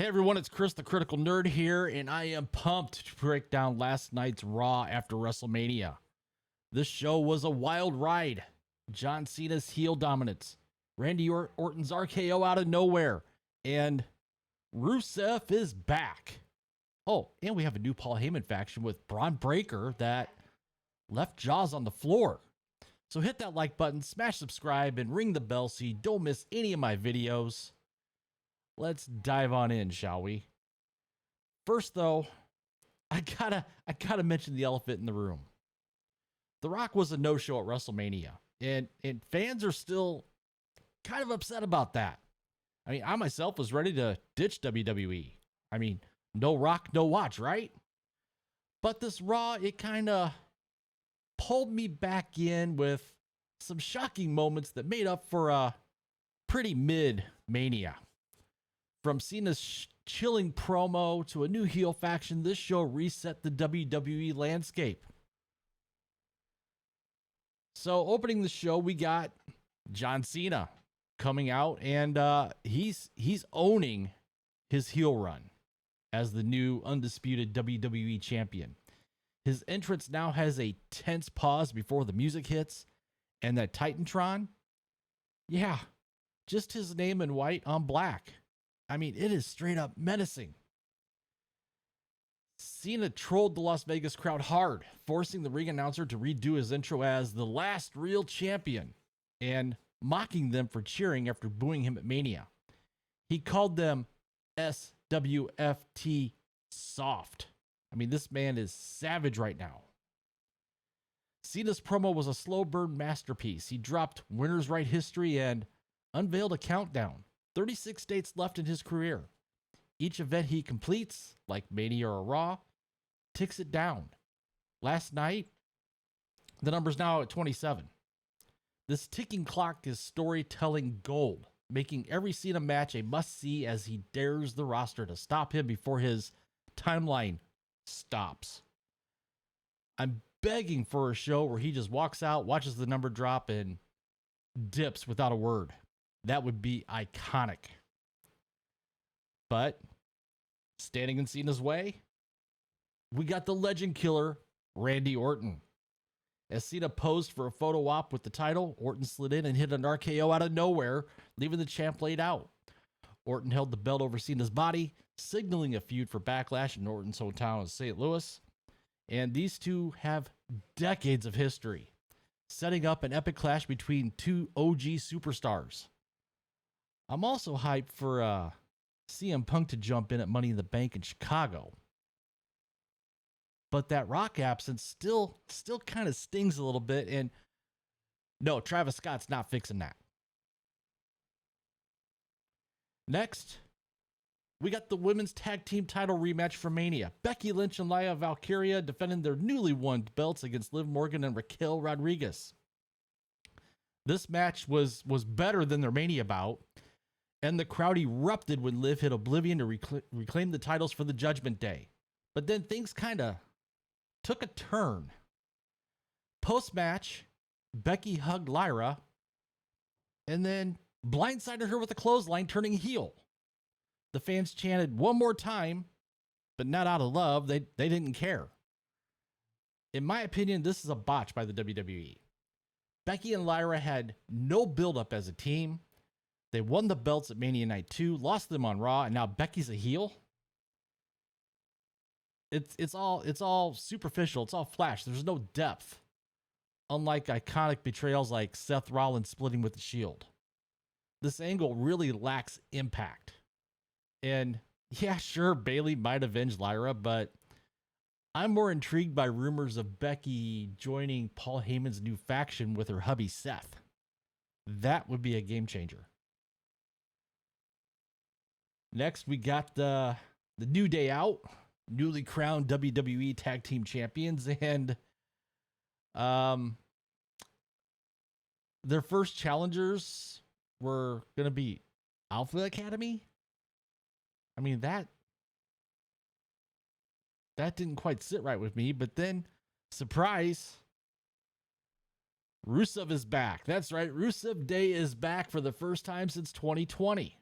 Hey everyone, it's Chris the Critical Nerd here, and I am pumped to break down last night's Raw after WrestleMania. This show was a wild ride. John Cena's heel dominance, Randy Orton's RKO out of nowhere, and Rusev is back. Oh, and we have a new Paul Heyman faction with Bron Breakker that left Jaws on the floor. So hit that like button, smash subscribe, and ring the bell so you don't miss any of my videos. Let's dive on in, shall we? First, though, I gotta mention the elephant in the room. The Rock was a no-show at WrestleMania, and fans are still kind of upset about that. I mean, I myself was ready to ditch WWE. I mean, no Rock, no watch, right? But this Raw, it kind of pulled me back in with some shocking moments that made up for a pretty mid-Mania. From Cena's chilling promo to a new heel faction, this show reset the WWE landscape. So opening the show, we got John Cena coming out, and he's owning his heel run as the new undisputed WWE champion. His entrance now has a tense pause before the music hits, and that Titantron, yeah, just his name in white on black. I mean, it is straight up menacing. Cena trolled the Las Vegas crowd hard, forcing the ring announcer to redo his intro as the last real champion and mocking them for cheering after booing him at Mania. He called them SWFT soft. I mean, this man is savage right now. Cena's promo was a slow burn masterpiece. He dropped winner's right history and unveiled a countdown. 36 dates left in his career. Each event he completes, like Mania or Raw, ticks it down. Last night, the number's now at 27. This ticking clock is storytelling gold, making every Cena match a must-see as he dares the roster to stop him before his timeline stops. I'm begging for a show where he just walks out, watches the number drop, and dips without a word. That would be iconic. But standing in Cena's way, we got the legend killer, Randy Orton. As Cena posed for a photo op with the title, Orton slid in and hit an RKO out of nowhere, leaving the champ laid out. Orton held the belt over Cena's body, signaling a feud for Backlash in Orton's hometown of St. Louis. And these two have decades of history, setting up an epic clash between two OG superstars. I'm also hyped for CM Punk to jump in at Money in the Bank in Chicago. But that Rock absence still kind of stings a little bit. And no, Travis Scott's not fixing that. Next, we got the women's tag team title rematch for Mania. Becky Lynch and Laya Valkyria defending their newly won belts against Liv Morgan and Raquel Rodriguez. This match was better than their Mania bout. And the crowd erupted when Liv hit Oblivion to reclaim the titles for the Judgment Day. But then things kind of took a turn. Post-match, Becky hugged Lyra and then blindsided her with a clothesline, turning heel. The fans chanted one more time, but not out of love. They didn't care. In my opinion, this is a botch by the WWE. Becky and Lyra had no build-up as a team. They won the belts at Mania Night 2, lost them on Raw, and now Becky's a heel. It's all superficial. It's all flash. There's no depth. Unlike iconic betrayals like Seth Rollins splitting with the Shield. This angle really lacks impact. And yeah, sure, Bayley might avenge Lyra, but I'm more intrigued by rumors of Becky joining Paul Heyman's new faction with her hubby Seth. That would be a game changer. Next, we got the New Day out, newly crowned WWE Tag Team Champions, and their first challengers were going to be Alpha Academy. I mean, that didn't quite sit right with me, but then, surprise, Rusev is back. That's right, Rusev Day is back for the first time since 2020.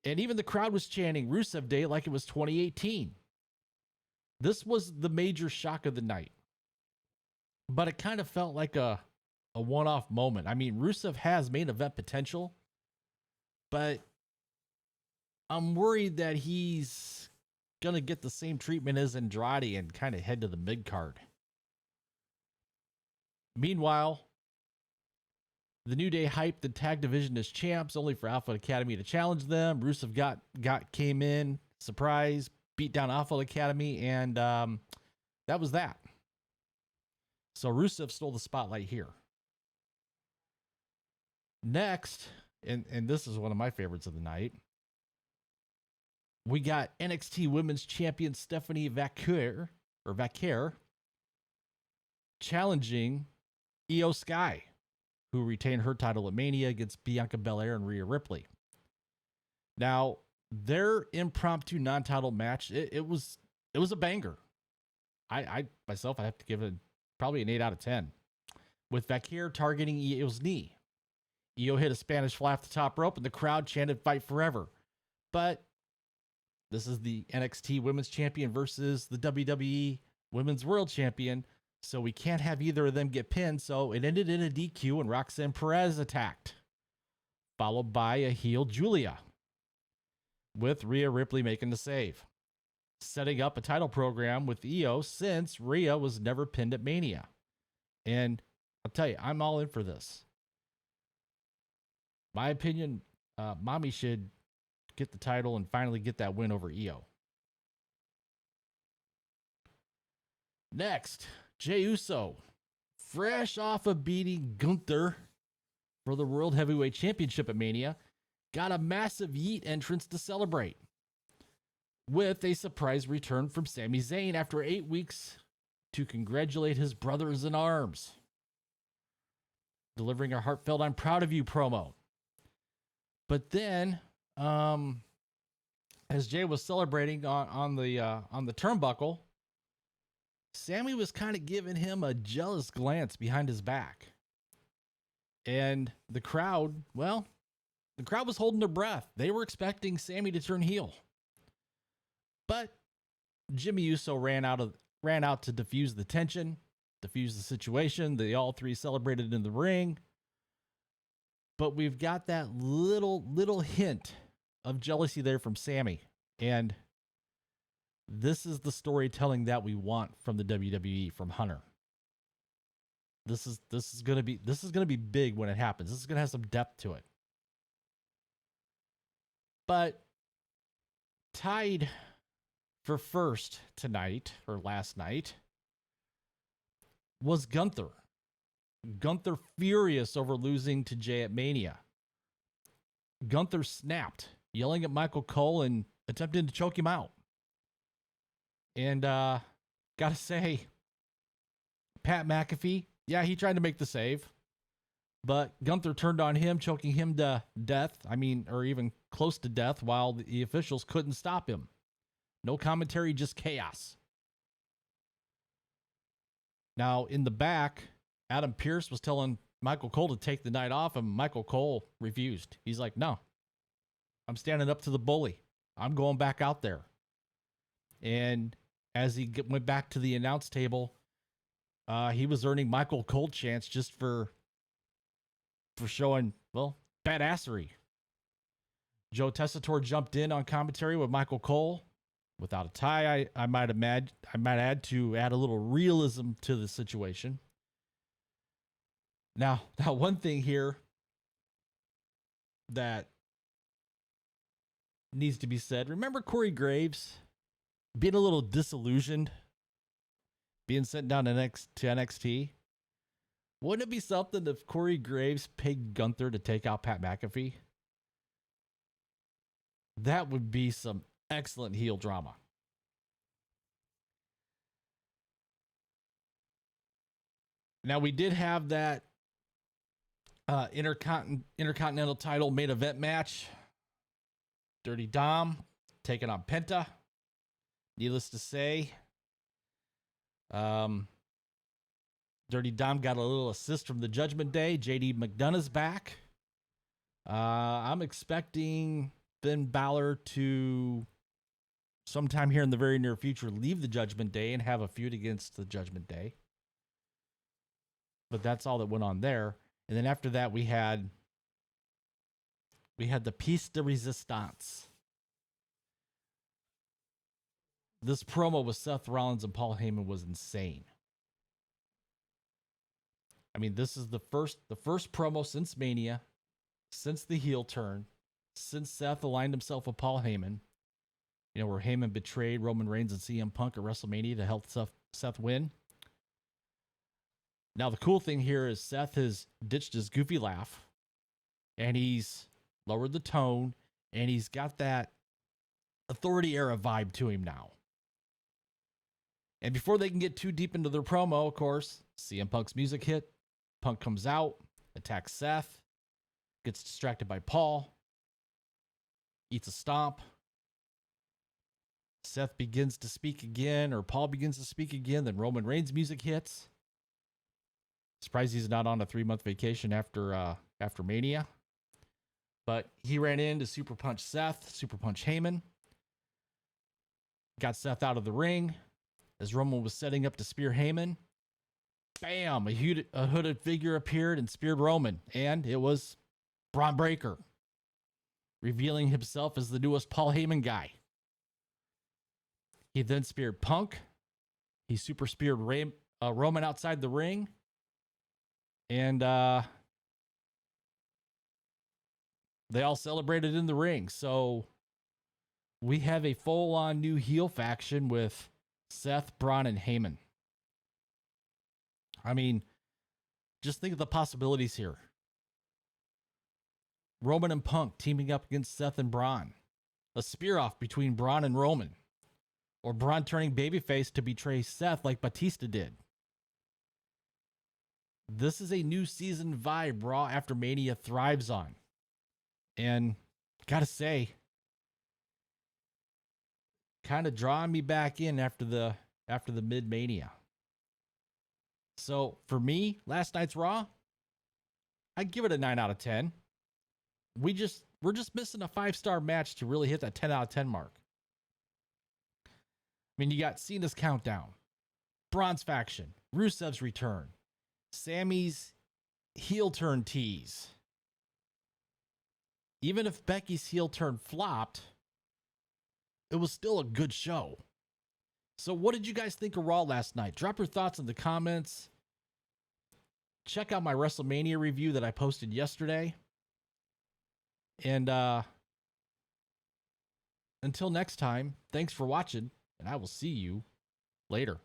And even the crowd was chanting Rusev Day like it was 2018. This was the major shock of the night. But it kind of felt like a one-off moment. I mean, Rusev has main event potential, but I'm worried that he's going to get the same treatment as Andrade and kind of head to the mid-card. Meanwhile, the New Day hyped the tag division as champs, only for Alpha Academy to challenge them. Rusev came in, surprise, beat down Alpha Academy, and that was that. So Rusev stole the spotlight here. Next, and this is one of my favorites of the night, we got NXT Women's Champion Stephanie Vaquer challenging Io Sky, who retained her title at Mania against Bianca Belair and Rhea Ripley. Now, their impromptu non-title match, it was a banger. I myself, I have to give it probably an 8 out of 10. With Vaquer targeting Io's knee. Io hit a Spanish fly off the top rope, and the crowd chanted "Fight Forever." But this is the NXT Women's Champion versus the WWE Women's World Champion, so we can't have either of them get pinned, so it ended in a DQ, and Roxanne Perez attacked, followed by a heel Julia, with Rhea Ripley making the save, setting up a title program with Io since Rhea was never pinned at Mania. And I'll tell you, I'm all in for this. My opinion, Mommy should get the title and finally get that win over Io. Next, Jey Uso, fresh off of beating Gunther for the World Heavyweight Championship at Mania, got a massive Yeet entrance to celebrate, with a surprise return from Sami Zayn after 8 weeks to congratulate his brothers in arms, delivering a heartfelt "I'm proud of you" promo. But then, as Jay was celebrating on the turnbuckle, Sammy was kind of giving him a jealous glance behind his back. And the crowd was holding their breath. They were expecting Sammy to turn heel. But Jimmy Uso ran out to diffuse the tension, diffuse the situation. They all three celebrated in the ring. But we've got that little hint of jealousy there from Sammy. And this is the storytelling that we want from the WWE, from Hunter. This is gonna be big when it happens. This is gonna have some depth to it. But tied for first tonight, or last night, was Gunther. Gunther furious over losing to Jey at Mania. Gunther snapped, yelling at Michael Cole and attempting to choke him out. And gotta say, Pat McAfee, yeah, he tried to make the save, but Gunther turned on him, choking him to death. Or even close to death, while the officials couldn't stop him. No commentary, just chaos. Now, in the back, Adam Pearce was telling Michael Cole to take the night off, and Michael Cole refused. He's like, "No, I'm standing up to the bully. I'm going back out there." And as he went back to the announce table, he was earning Michael Cole chants just for showing, badassery. Joe Tessitore jumped in on commentary with Michael Cole. Without a tie, I might add to add a little realism to the situation. Now one thing here that needs to be said. Remember Corey Graves being a little disillusioned, being sent down to NXT? Wouldn't it be something if Corey Graves paid Gunther to take out Pat McAfee? That would be some excellent heel drama. Now, we did have that Intercontinental title main event match. Dirty Dom taking on Penta. Needless to say, Dirty Dom got a little assist from the Judgment Day. JD McDonough's back. I'm expecting Finn Balor to sometime here in the very near future leave the Judgment Day and have a feud against the Judgment Day. But that's all that went on there. And then after that, we had the Piece de Resistance. This promo with Seth Rollins and Paul Heyman was insane. I mean, this is the first promo since Mania, since the heel turn, since Seth aligned himself with Paul Heyman. You know, where Heyman betrayed Roman Reigns and CM Punk at WrestleMania to help Seth win. Now, the cool thing here is Seth has ditched his goofy laugh, and he's lowered the tone, and he's got that Authority era vibe to him now. And before they can get too deep into their promo, of course, CM Punk's music hit. Punk comes out, attacks Seth, gets distracted by Paul, eats a stomp. Seth begins to speak again, or Paul begins to speak again. Then Roman Reigns' music hits. Surprised he's not on a 3-month vacation after Mania. But he ran in to super punch Seth, super punch Heyman. Got Seth out of the ring. As Roman was setting up to spear Heyman, bam, a hooded figure appeared and speared Roman. And it was Bron Breakker, revealing himself as the newest Paul Heyman guy. He then speared Punk. He super speared Roman outside the ring. And they all celebrated in the ring. So we have a full-on new heel faction with Seth, Braun, and Heyman. I mean, just think of the possibilities here. Roman and Punk teaming up against Seth and Braun. A spear-off between Braun and Roman. Or Braun turning babyface to betray Seth like Batista did. This is a new season vibe Raw After Mania thrives on. And gotta say, kind of drawing me back in after the mid-Mania. So for me, last night's Raw, I'd give it a 9 out of 10. We're just missing a 5-star match to really hit that 10 out of 10 mark. I mean, you got Cena's countdown, Braun's faction, Rusev's return, Sami's heel turn tease. Even if Becky's heel turn flopped, it was still a good show. So what did you guys think of Raw last night? Drop your thoughts in the comments. Check out my WrestleMania review that I posted yesterday. And until next time, thanks for watching, and I will see you later.